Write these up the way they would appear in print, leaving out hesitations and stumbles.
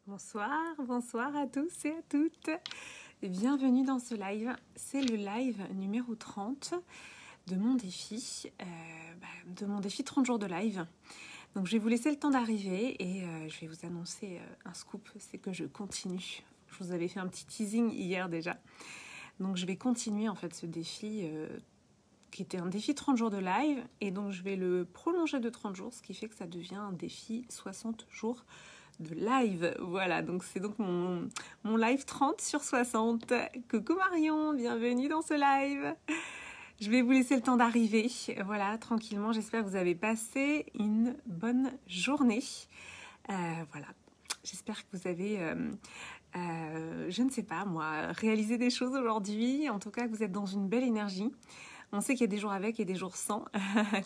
Bonsoir à tous et à toutes. Bienvenue dans ce live. C'est le live numéro 30 de mon défi, 30 jours de live. Donc je vais vous laisser le temps d'arriver et je vais vous annoncer un scoop, c'est que je continue. Je vous avais fait un petit teasing hier déjà. Donc je vais continuer en fait ce défi qui était un défi 30 jours de live et donc je vais le prolonger de 30 jours, ce qui fait que ça devient un défi 60 jours de live. Voilà, donc c'est donc mon live 30 sur 60. Coucou Marion, bienvenue dans ce live. Je vais vous laisser le temps d'arriver, voilà, tranquillement. J'espère que vous avez passé une bonne journée. Voilà, j'espère que vous avez, je ne sais pas moi, réalisé des choses aujourd'hui. En tout cas, que vous êtes dans une belle énergie. On sait qu'il y a des jours avec et des jours sans.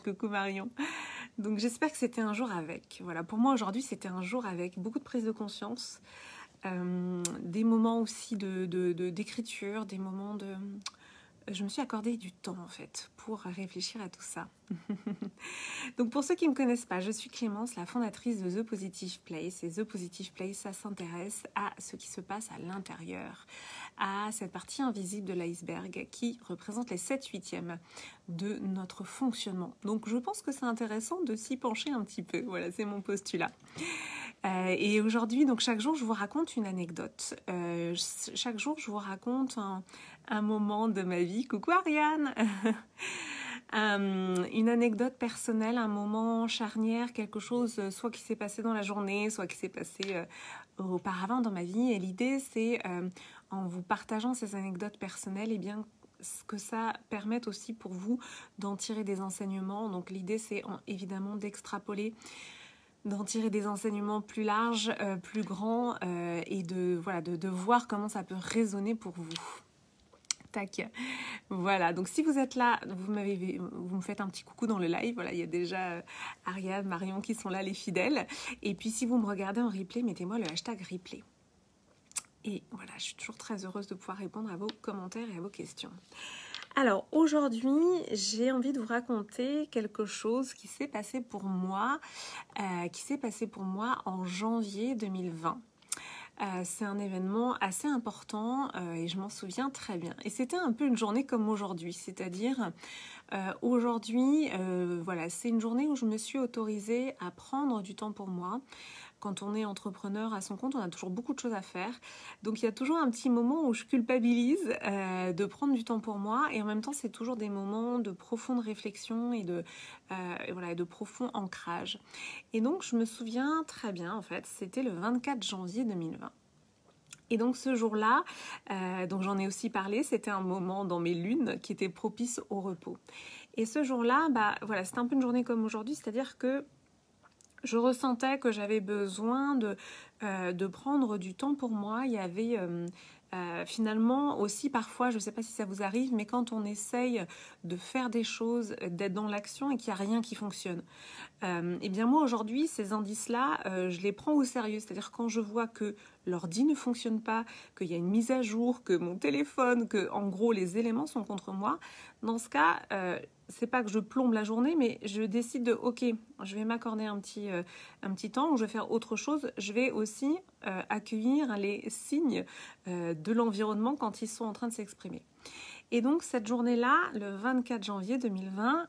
Coucou Marion. Donc j'espère que c'était un jour avec. Voilà, pour moi aujourd'hui c'était un jour avec beaucoup de prise de conscience, des moments aussi d'écriture, des moments de... Je me suis accordé du temps en fait pour réfléchir à tout ça. Donc pour ceux qui ne me connaissent pas, je suis Clémence, la fondatrice de The Positive Place. Et The Positive Place, ça s'intéresse à ce qui se passe à l'intérieur, à cette partie invisible de l'iceberg qui représente les 7/8e de notre fonctionnement. Donc je pense que c'est intéressant de s'y pencher un petit peu. Voilà, c'est mon postulat. Et aujourd'hui, donc chaque jour, je vous raconte une anecdote. Chaque jour, je vous raconte un moment de ma vie. Coucou Ariane. Une anecdote personnelle, un moment charnière, quelque chose soit qui s'est passé dans la journée, soit qui s'est passé auparavant dans ma vie. Et l'idée, c'est en vous partageant ces anecdotes personnelles, eh bien, que ça permette aussi pour vous d'en tirer des enseignements. Donc l'idée, c'est évidemment d'extrapoler, d'en tirer des enseignements plus larges, plus grands, et de voir comment ça peut résonner pour vous. Tac. Voilà, donc si vous êtes là, vous me faites un petit coucou dans le live. Voilà, il y a déjà Ariane, Marion qui sont là, les fidèles. Et puis si vous me regardez en replay, mettez-moi le hashtag replay. Et voilà, je suis toujours très heureuse de pouvoir répondre à vos commentaires et à vos questions. Alors aujourd'hui, j'ai envie de vous raconter quelque chose qui s'est passé pour moi, en janvier 2020. C'est un événement assez important et je m'en souviens très bien. Et c'était un peu une journée comme aujourd'hui, c'est-à-dire aujourd'hui, voilà, c'est une journée où je me suis autorisée à prendre du temps pour moi. Quand on est entrepreneur à son compte, on a toujours beaucoup de choses à faire. Donc il y a toujours un petit moment où je culpabilise de prendre du temps pour moi. Et en même temps, c'est toujours des moments de profonde réflexion et de profond ancrage. Et donc je me souviens très bien, en fait, c'était le 24 janvier 2020. Et donc ce jour-là, donc j'en ai aussi parlé, c'était un moment dans mes lunes qui était propice au repos. Et ce jour-là, voilà, c'était un peu une journée comme aujourd'hui, c'est-à-dire que je ressentais que j'avais besoin de prendre du temps pour moi. Il y avait finalement aussi parfois, je ne sais pas si ça vous arrive, mais quand on essaye de faire des choses, d'être dans l'action et qu'il n'y a rien qui fonctionne. Eh bien moi aujourd'hui, ces indices-là, je les prends au sérieux. C'est-à-dire quand je vois que l'ordi ne fonctionne pas, qu'il y a une mise à jour, que mon téléphone, que en gros les éléments sont contre moi, dans ce cas, c'est pas que je plombe la journée, mais je décide de, ok, je vais m'accorder un petit temps où je vais faire autre chose. Je vais aussi accueillir les signes de l'environnement quand ils sont en train de s'exprimer. Et donc cette journée-là, le 24 janvier 2020,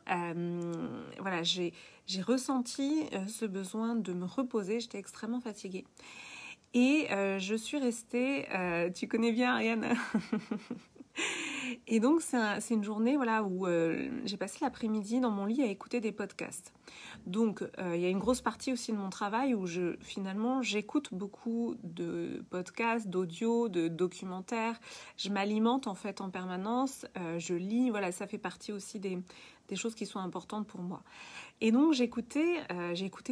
voilà, j'ai ressenti ce besoin de me reposer. J'étais extrêmement fatiguée. Et je suis restée... tu connais bien Ariane. Et donc c'est une journée voilà, où j'ai passé l'après-midi dans mon lit à écouter des podcasts. Donc il y a une grosse partie aussi de mon travail où finalement j'écoute beaucoup de podcasts, d'audio, de documentaires. Je m'alimente en fait en permanence, je lis, voilà, ça fait partie aussi des choses qui sont importantes pour moi. Et donc j'ai écouté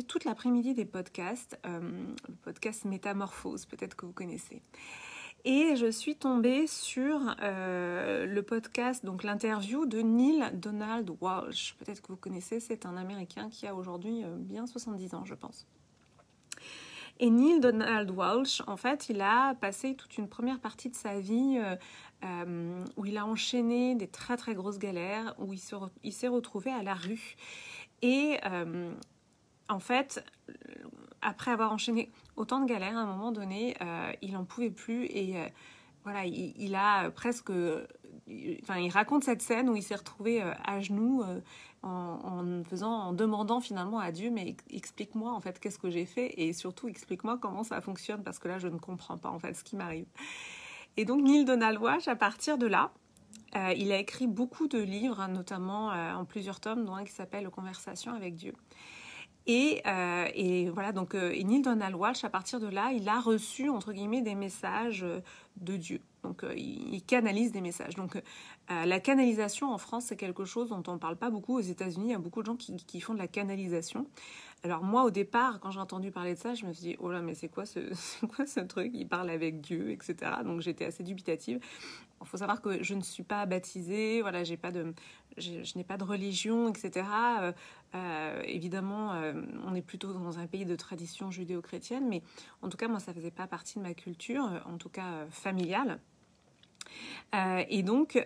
toute l'après-midi des podcasts, le podcast Métamorphose, peut-être que vous connaissez. Et je suis tombée sur le podcast, donc l'interview de Neale Donald Walsch. Peut-être que vous connaissez, c'est un Américain qui a aujourd'hui bien 70 ans, je pense. Et Neale Donald Walsch, en fait, il a passé toute une première partie de sa vie où il a enchaîné des très très grosses galères, où il s'est retrouvé à la rue. Et en fait, après avoir enchaîné autant de galères à un moment donné, il n'en pouvait plus et voilà, il a presque... Enfin, il raconte cette scène où il s'est retrouvé à genoux en demandant finalement à Dieu, mais explique-moi en fait qu'est-ce que j'ai fait et surtout explique-moi comment ça fonctionne parce que là je ne comprends pas en fait ce qui m'arrive. Et donc Neale Donald Walsch, à partir de là, il a écrit beaucoup de livres, notamment en plusieurs tomes, dont un qui s'appelle Conversation avec Dieu. Et voilà, donc Neale Donald Walsch, à partir de là, il a reçu, entre guillemets, des messages de Dieu. Donc, il canalise des messages. Donc, la canalisation en France, c'est quelque chose dont on ne parle pas beaucoup. Aux États-Unis, il y a beaucoup de gens qui font de la canalisation. Alors, moi, au départ, quand j'ai entendu parler de ça, je me suis dit, oh là, mais c'est quoi ce truc? Il parle avec Dieu, etc. Donc, j'étais assez dubitative. Il faut savoir que je ne suis pas baptisée, voilà, je n'ai pas de religion, etc. Évidemment, on est plutôt dans un pays de tradition judéo-chrétienne, mais en tout cas, moi, ça ne faisait pas partie de ma culture, en tout cas familiale. Et donc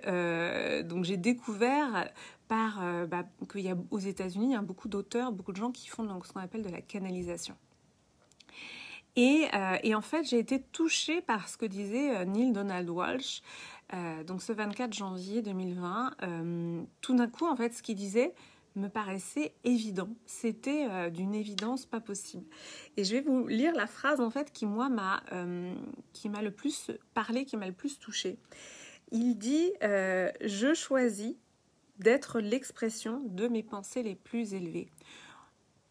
j'ai découvert qu'il y a aux États-Unis, il y a beaucoup d'auteurs, beaucoup de gens qui font donc, ce qu'on appelle de la canalisation. Et en fait, j'ai été touchée par ce que disait Neale Donald Walsch. Donc ce 24 janvier 2020, tout d'un coup, en fait, ce qu'il disait me paraissait évident. C'était d'une évidence pas possible. Et je vais vous lire la phrase, en fait, qui, moi, m'a le plus parlé, qui m'a le plus touchée. Il dit « Je choisis d'être l'expression de mes pensées les plus élevées. »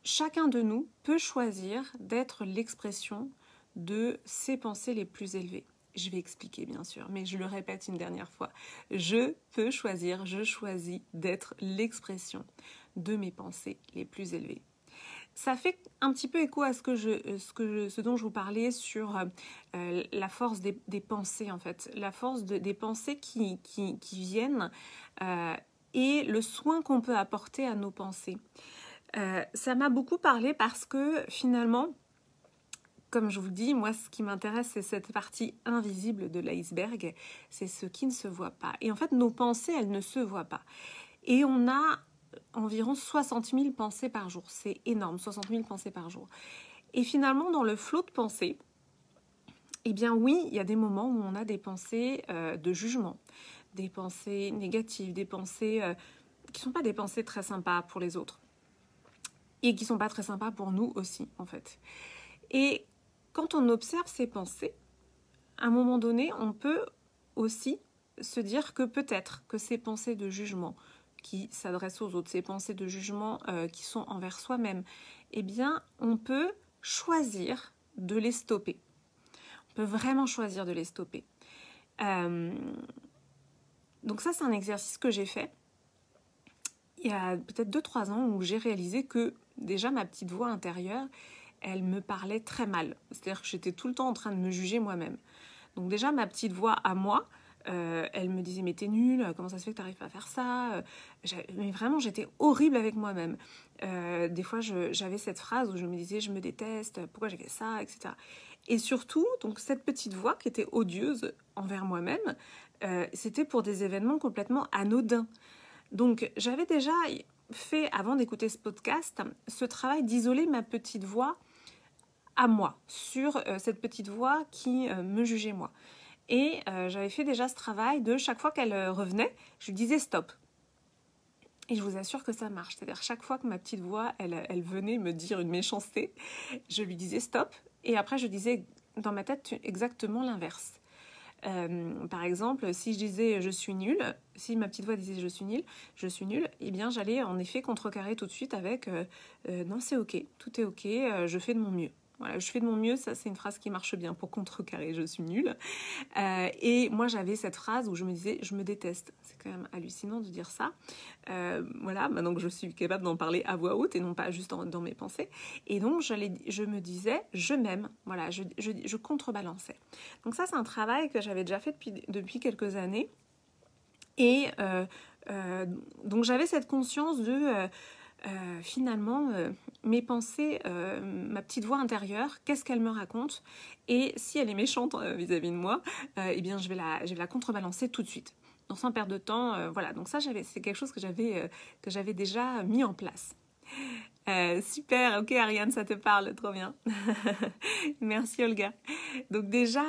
Chacun de nous peut choisir d'être l'expression de ses pensées les plus élevées. Je vais expliquer bien sûr, mais je le répète une dernière fois. Je choisis d'être l'expression de mes pensées les plus élevées. Ça fait un petit peu écho à ce dont je vous parlais sur la force des pensées en fait, la force des pensées qui viennent et le soin qu'on peut apporter à nos pensées. Ça m'a beaucoup parlé parce que finalement, comme je vous dis, moi ce qui m'intéresse c'est cette partie invisible de l'iceberg, c'est ce qui ne se voit pas. Et en fait nos pensées elles ne se voient pas. Et on a environ 60 000 pensées par jour, c'est énorme, 60 000 pensées par jour. Et finalement dans le flot de pensées, eh bien oui, il y a des moments où on a des pensées de jugement, des pensées négatives, des pensées qui ne sont pas des pensées très sympas pour les autres. Et qui ne sont pas très sympas pour nous aussi, en fait. Et quand on observe ces pensées, à un moment donné, on peut aussi se dire que peut-être que ces pensées de jugement qui s'adressent aux autres, ces pensées de jugement qui sont envers soi-même, eh bien, on peut choisir de les stopper. On peut vraiment choisir de les stopper. Donc ça, c'est un exercice que j'ai fait il y a peut-être 2-3 ans où j'ai réalisé que déjà ma petite voix intérieure, elle me parlait très mal. C'est-à-dire que j'étais tout le temps en train de me juger moi-même. Donc déjà ma petite voix à moi, elle me disait mais t'es nulle, comment ça se fait que t'arrives pas à faire ça, mais vraiment j'étais horrible avec moi-même. Des fois j'avais cette phrase où je me disais je me déteste, pourquoi j'ai fait ça, etc. Et surtout donc cette petite voix qui était odieuse envers moi-même, c'était pour des événements complètement anodins. Donc, j'avais déjà fait, avant d'écouter ce podcast, ce travail d'isoler ma petite voix à moi, sur cette petite voix qui me jugeait moi. Et j'avais fait déjà ce travail de chaque fois qu'elle revenait, je lui disais stop. Et je vous assure que ça marche. C'est-à-dire chaque fois que ma petite voix, elle venait me dire une méchanceté, je lui disais stop. Et après, je disais dans ma tête exactement l'inverse. Par exemple, si je disais je suis nulle, si ma petite voix disait je suis nulle, eh bien j'allais en effet contrecarrer tout de suite avec non c'est ok, tout est ok, je fais de mon mieux. Voilà, je fais de mon mieux, ça c'est une phrase qui marche bien pour contrecarrer je suis nulle. Et moi j'avais cette phrase où je me disais je me déteste. C'est quand même hallucinant de dire ça. Voilà, maintenant que je suis capable d'en parler à voix haute et non pas juste dans mes pensées. Et donc je me disais je m'aime. Voilà, je contrebalançais. Donc ça c'est un travail que j'avais déjà fait depuis quelques années. Et donc j'avais cette conscience de finalement mes pensées, ma petite voix intérieure, qu'est-ce qu'elle me raconte, et si elle est méchante vis-à-vis de moi, eh bien je vais la contrebalancer tout de suite, donc sans perdre de temps. Voilà, donc ça c'est quelque chose que j'avais déjà mis en place. Super, ok Ariane, ça te parle, trop bien. Merci Olga. Donc déjà,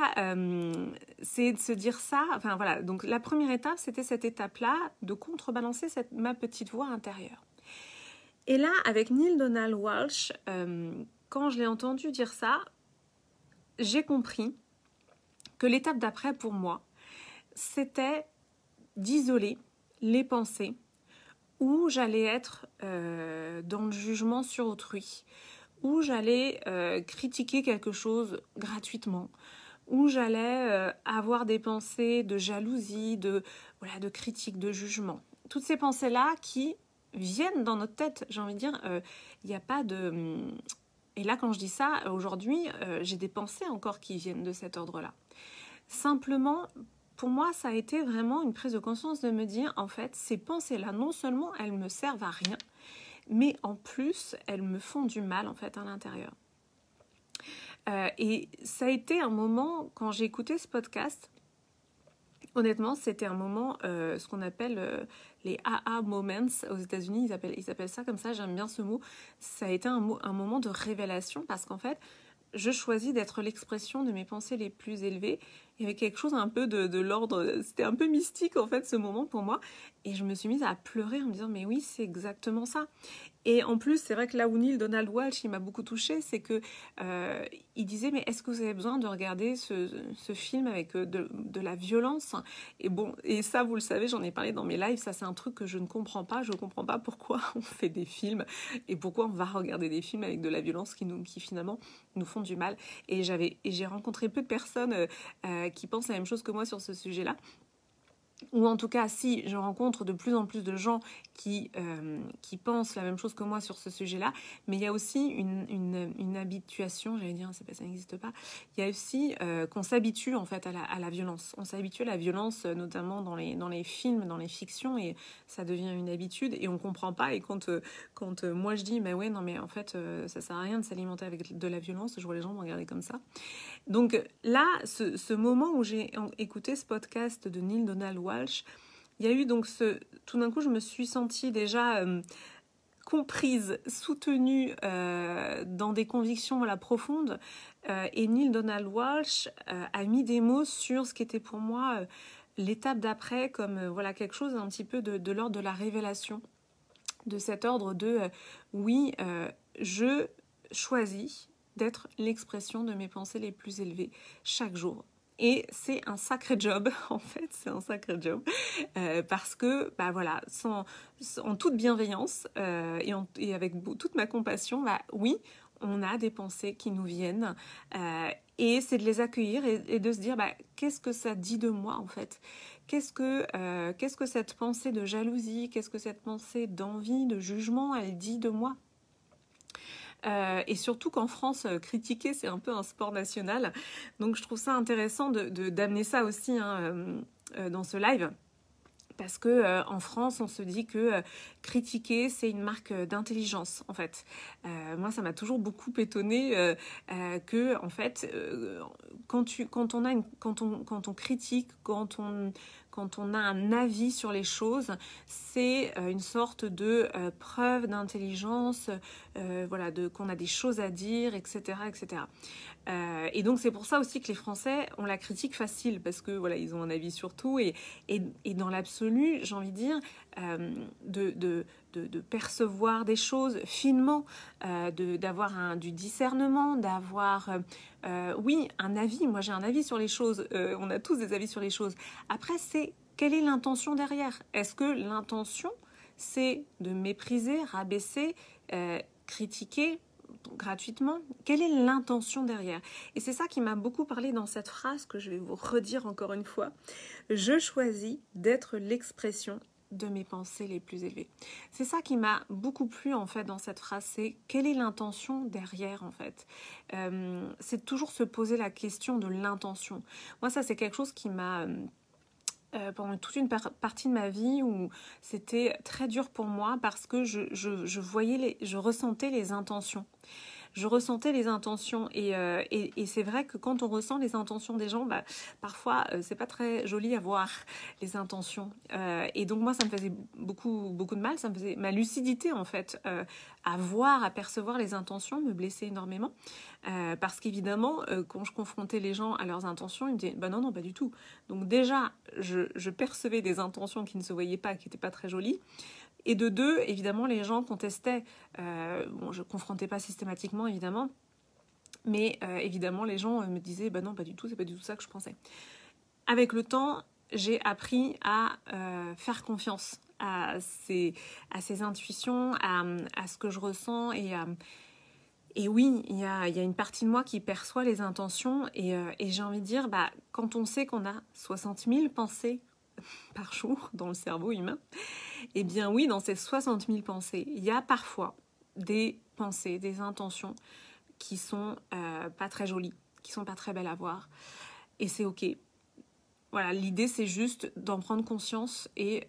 c'est de se dire ça, enfin voilà, donc la première étape, c'était cette étape-là, de contrebalancer ma petite voix intérieure. Et là, avec Neale Donald Walsch, quand je l'ai entendu dire ça, j'ai compris que l'étape d'après pour moi, c'était d'isoler les pensées où j'allais être dans le jugement sur autrui, où j'allais critiquer quelque chose gratuitement, où j'allais avoir des pensées de jalousie, de critique, de jugement. Toutes ces pensées-là qui viennent dans notre tête, j'ai envie de dire, il n'y a pas de... Et là, quand je dis ça, aujourd'hui, j'ai des pensées encore qui viennent de cet ordre-là. Simplement, pour moi, ça a été vraiment une prise de conscience de me dire, en fait, ces pensées-là, non seulement elles me servent à rien, mais en plus, elles me font du mal, en fait, à l'intérieur. Et ça a été un moment, quand j'ai écouté ce podcast, honnêtement, c'était un moment, ce qu'on appelle les AA moments aux États-Unis, ils appellent ça comme ça, j'aime bien ce mot. Ça a été un moment de révélation parce qu'en fait, je choisis d'être l'expression de mes pensées les plus élevées. Il y avait quelque chose un peu de l'ordre, c'était un peu mystique en fait ce moment pour moi. Et je me suis mise à pleurer en me disant mais oui, c'est exactement ça. Et en plus, c'est vrai que là où Neale Donald Walsch, il m'a beaucoup touchée, c'est que il disait mais est-ce que vous avez besoin de regarder ce film avec de la violence? Et bon, et ça vous le savez, j'en ai parlé dans mes lives, ça c'est un truc que je ne comprends pas. Je ne comprends pas pourquoi on fait des films et pourquoi on va regarder des films avec de la violence qui finalement nous font du mal. Et j'ai rencontré peu de personnes qui pensent la même chose que moi sur ce sujet-là. Ou en tout cas, si je rencontre de plus en plus de gens qui pensent la même chose que moi sur ce sujet-là, mais il y a aussi une habituation, j'allais dire, ça n'existe pas, il y a aussi qu'on s'habitue en fait à la violence. On s'habitue à la violence, notamment dans les films, dans les fictions, et ça devient une habitude, et on comprend pas, et quand moi je dis, mais ouais, non mais en fait, ça sert à rien de s'alimenter avec de la violence, je vois les gens me regarder comme ça. Donc là, ce moment où j'ai écouté ce podcast de Neale Donald Walsch, il y a eu donc tout d'un coup, je me suis sentie déjà comprise, soutenue dans des convictions profondes. Et Neale Donald Walsch a mis des mots sur ce qui était pour moi l'étape d'après, comme quelque chose un petit peu de l'ordre de la révélation, de cet ordre de oui, je choisis d'être l'expression de mes pensées les plus élevées chaque jour. Et c'est un sacré job, en fait, c'est un sacré job, parce que, en toute bienveillance et avec toute ma compassion, oui, on a des pensées qui nous viennent, et c'est de les accueillir et de se dire, qu'est-ce que ça dit de moi, en fait ? Qu'est-ce que cette pensée de jalousie, qu'est-ce que cette pensée d'envie, de jugement, elle dit de moi ? Et surtout qu'en France, critiquer, c'est un peu un sport national. Donc je trouve ça intéressant d'amener ça aussi dans ce live. Parce que en France, on se dit que critiquer, c'est une marque d'intelligence, en fait. Moi, ça m'a toujours beaucoup étonnée que, en fait, quand on critique, quand on a un avis sur les choses, c'est une sorte de preuve d'intelligence, qu'on a des choses à dire, etc., etc. Et donc c'est pour ça aussi que les Français ont la critique facile, parce que ils ont un avis sur tout, et dans l'absolu, j'ai envie de dire, de percevoir des choses finement, d'avoir du discernement, d'avoir un avis. Moi j'ai un avis sur les choses, on a tous des avis sur les choses. Après, c'est quelle est l'intention derrière? Est-ce que l'intention, c'est de mépriser, rabaisser, critiquer gratuitement? Quelle est l'intention derrière? Et c'est ça qui m'a beaucoup parlé dans cette phrase que je vais vous redire encore une fois. Je choisis d'être l'expression de mes pensées les plus élevées. C'est ça qui m'a beaucoup plu en fait dans cette phrase, c'est quelle est l'intention derrière en fait. C'est toujours se poser la question de l'intention. Moi ça c'est quelque chose qui m'a... pendant toute une partie de ma vie où c'était très dur pour moi parce que je ressentais les intentions. je ressentais les intentions et c'est vrai que quand on ressent les intentions des gens, parfois c'est pas très joli à voir les intentions et donc moi ça me faisait beaucoup de mal, ça me faisait ma lucidité en fait à voir, à percevoir les intentions me blessait énormément parce qu'évidemment quand je confrontais les gens à leurs intentions, ils me disaient non pas du tout. Donc déjà je percevais des intentions qui ne se voyaient pas, qui n'étaient pas très jolies. Et de deux, évidemment, les gens contestaient. Je ne confrontais pas systématiquement, évidemment. Mais évidemment, les gens me disaient non, pas du tout, c'est pas du tout ça que je pensais. Avec le temps, j'ai appris à faire confiance à ces intuitions, à ce que je ressens. Et oui, il y a une partie de moi qui perçoit les intentions. Et j'ai envie de dire, quand on sait qu'on a 60 000 pensées par jour dans le cerveau humain, eh bien oui, dans ces 60 000 pensées, il y a parfois des pensées, des intentions qui sont pas très jolies, qui sont pas très belles à voir. Et c'est ok. Voilà, l'idée c'est juste d'en prendre conscience et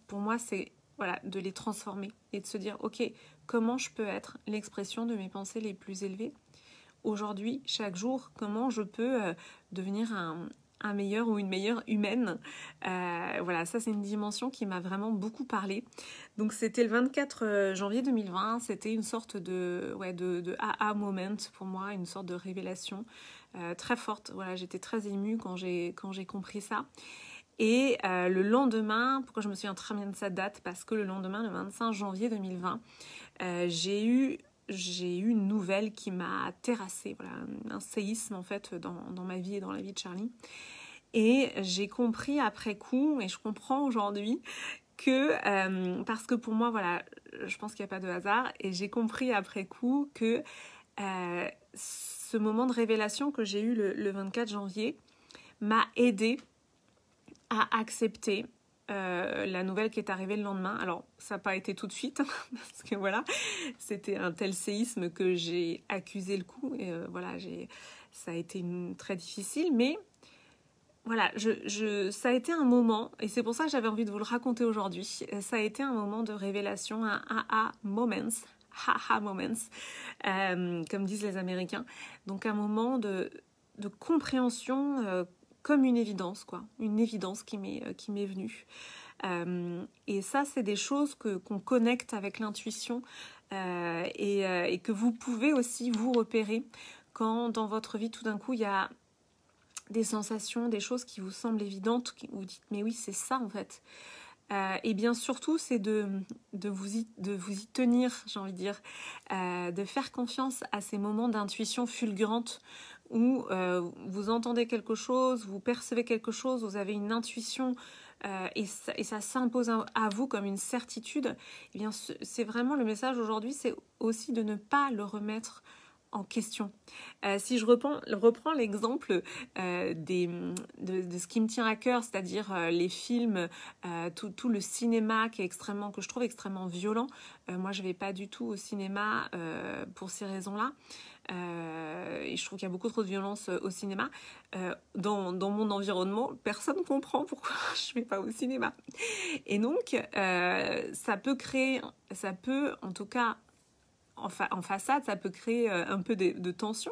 pour moi c'est de les transformer et de se dire ok, comment je peux être l'expression de mes pensées les plus élevées aujourd'hui, chaque jour, comment je peux devenir un meilleur ou une meilleure humaine. Voilà, ça c'est une dimension qui m'a vraiment beaucoup parlé. Donc c'était le 24 janvier 2020, c'était une sorte de aha moment pour moi, une sorte de révélation très forte. Voilà, j'étais très émue quand j'ai compris ça. Et le lendemain, pourquoi je me souviens très bien de cette date, parce que le lendemain, le 25 janvier 2020, j'ai eu une nouvelle qui m'a terrassée, voilà, un séisme en fait dans ma vie et dans la vie de Charlie. Et j'ai compris après coup, et je comprends aujourd'hui, que, parce que pour moi, voilà, je pense qu'il n'y a pas de hasard, et j'ai compris après coup que ce moment de révélation que j'ai eu le 24 janvier m'a aidée à accepter la nouvelle qui est arrivée le lendemain. Alors, ça n'a pas été tout de suite, parce que voilà, c'était un tel séisme que j'ai accusé le coup, et ça a été très difficile, mais voilà, ça a été un moment, et c'est pour ça que j'avais envie de vous le raconter aujourd'hui, ça a été un moment de révélation, un aha moments, comme disent les Américains, donc un moment de compréhension comme une évidence, quoi, une évidence qui m'est venue. Et ça, c'est des choses qu'on connecte avec l'intuition et que vous pouvez aussi vous repérer quand dans votre vie, tout d'un coup, il y a des sensations, des choses qui vous semblent évidentes, où vous dites mais oui, c'est ça en fait. Et bien surtout, c'est de vous y tenir, j'ai envie de dire, de faire confiance à ces moments d'intuition fulgurante où vous entendez quelque chose, vous percevez quelque chose, vous avez une intuition et ça s'impose à vous comme une certitude. Et bien, c'est vraiment le message aujourd'hui, c'est aussi de ne pas le remettre en question. Si je reprends l'exemple de ce qui me tient à cœur, c'est-à-dire les films, tout le cinéma que je trouve extrêmement violent. Moi, je vais pas du tout au cinéma pour ces raisons-là. Et je trouve qu'il y a beaucoup trop de violence au cinéma. Dans mon environnement, personne ne comprend pourquoi je ne vais pas au cinéma. Et donc, ça peut en tout cas, en façade, ça peut créer un peu de tension.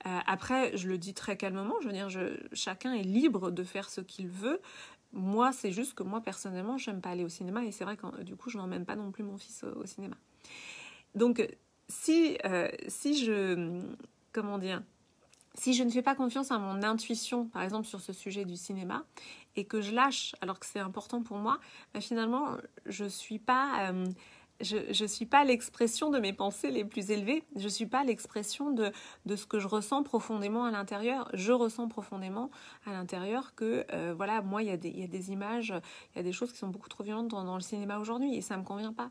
Après, je le dis très calmement, je veux dire, chacun est libre de faire ce qu'il veut. Moi, c'est juste que moi, personnellement, je n'aime pas aller au cinéma et c'est vrai que du coup, je n'emmène pas non plus mon fils au cinéma. Donc, si je ne fais pas confiance à mon intuition, par exemple sur ce sujet du cinéma, et que je lâche alors que c'est important pour moi, finalement, je suis pas l'expression de mes pensées les plus élevées. Je suis pas l'expression de ce que je ressens profondément à l'intérieur. Je ressens profondément à l'intérieur que moi il y a des images, il y a des choses qui sont beaucoup trop violentes dans le cinéma aujourd'hui et ça me convient pas.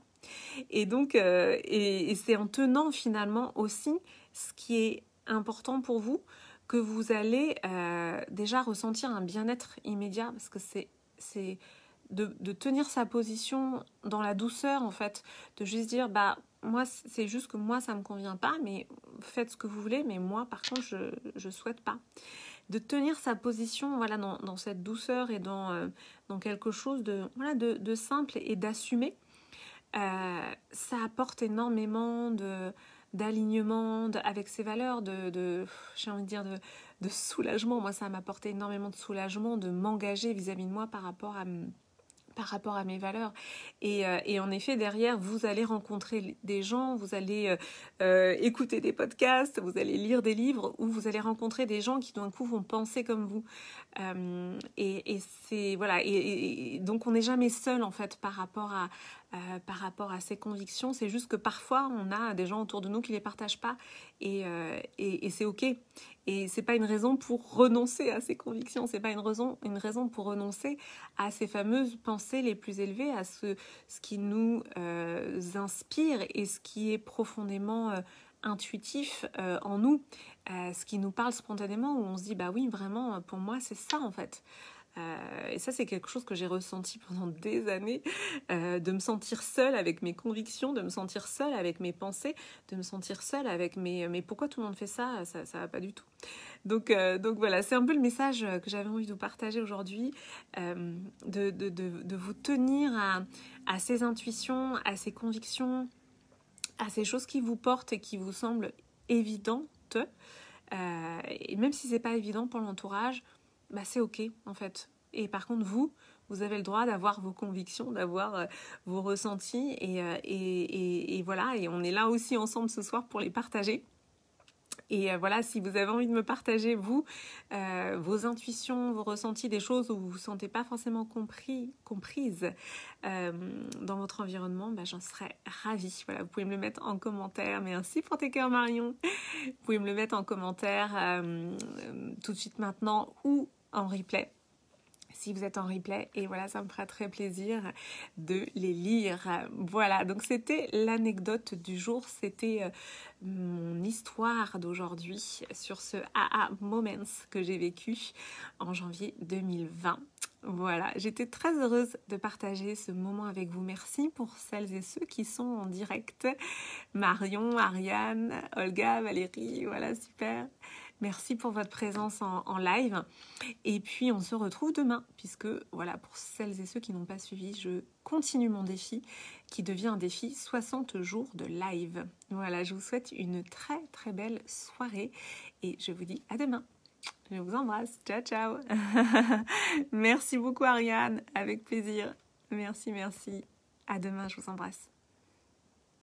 Et donc et c'est en tenant finalement aussi ce qui est important pour vous que vous allez déjà ressentir un bien-être immédiat parce que c'est de tenir sa position dans la douceur en fait, de juste dire moi c'est juste que moi ça me convient pas, mais faites ce que vous voulez, mais moi par contre je souhaite pas. De tenir sa position dans cette douceur et dans quelque chose de simple et d'assumer, ça apporte énormément d'alignement avec ses valeurs, j'ai envie de dire de soulagement. Moi, ça m'a apporté énormément de soulagement de m'engager vis-à-vis de moi par rapport à mes valeurs. Et en effet, derrière, vous allez rencontrer des gens, vous allez écouter des podcasts, vous allez lire des livres, ou vous allez rencontrer des gens qui d'un coup vont penser comme vous. Et c'est voilà. Et donc on n'est jamais seul en fait par rapport à ces convictions. C'est juste que parfois on a des gens autour de nous qui les partagent pas, et c'est ok. Et c'est pas une raison pour renoncer à ces convictions. C'est pas une raison pour renoncer à ces fameuses pensées les plus élevées, à ce qui nous inspire et ce qui est profondément intuitif en nous, ce qui nous parle spontanément, où on se dit bah oui, vraiment, pour moi c'est ça en fait. Et ça, c'est quelque chose que j'ai ressenti pendant des années, de me sentir seule avec mes convictions, de me sentir seule avec mes pensées, de me sentir seule avec mais pourquoi tout le monde fait ça, ça va pas du tout. Donc voilà, c'est un peu le message que j'avais envie de vous partager aujourd'hui, de vous tenir à ces intuitions, à ces convictions, à ces choses qui vous portent et qui vous semblent évidentes. Et même si c'est pas évident pour l'entourage, bah c'est ok en fait. Et par contre vous avez le droit d'avoir vos convictions, d'avoir vos ressentis, et voilà, et on est là aussi ensemble ce soir pour les partager. Et voilà, si vous avez envie de me partager, vous, vos intuitions, vos ressentis, des choses où vous ne vous sentez pas forcément comprises dans votre environnement, bah, j'en serais ravie. Voilà, vous pouvez me le mettre en commentaire. Merci pour tes cœurs, Marion. Vous pouvez me le mettre en commentaire tout de suite maintenant ou en replay. Si vous êtes en replay, et voilà, ça me fera très plaisir de les lire. Voilà, donc c'était l'anecdote du jour, c'était mon histoire d'aujourd'hui sur ce AA Moments que j'ai vécu en janvier 2020. Voilà, j'étais très heureuse de partager ce moment avec vous. Merci pour celles et ceux qui sont en direct. Marion, Ariane, Olga, Valérie, voilà, super. Merci pour votre présence en live. Et puis, on se retrouve demain, puisque, voilà, pour celles et ceux qui n'ont pas suivi, je continue mon défi, qui devient un défi 60 jours de live. Voilà, je vous souhaite une très, très belle soirée et je vous dis à demain. Je vous embrasse. Ciao, ciao. Merci beaucoup, Ariane. Avec plaisir. Merci. À demain, je vous embrasse.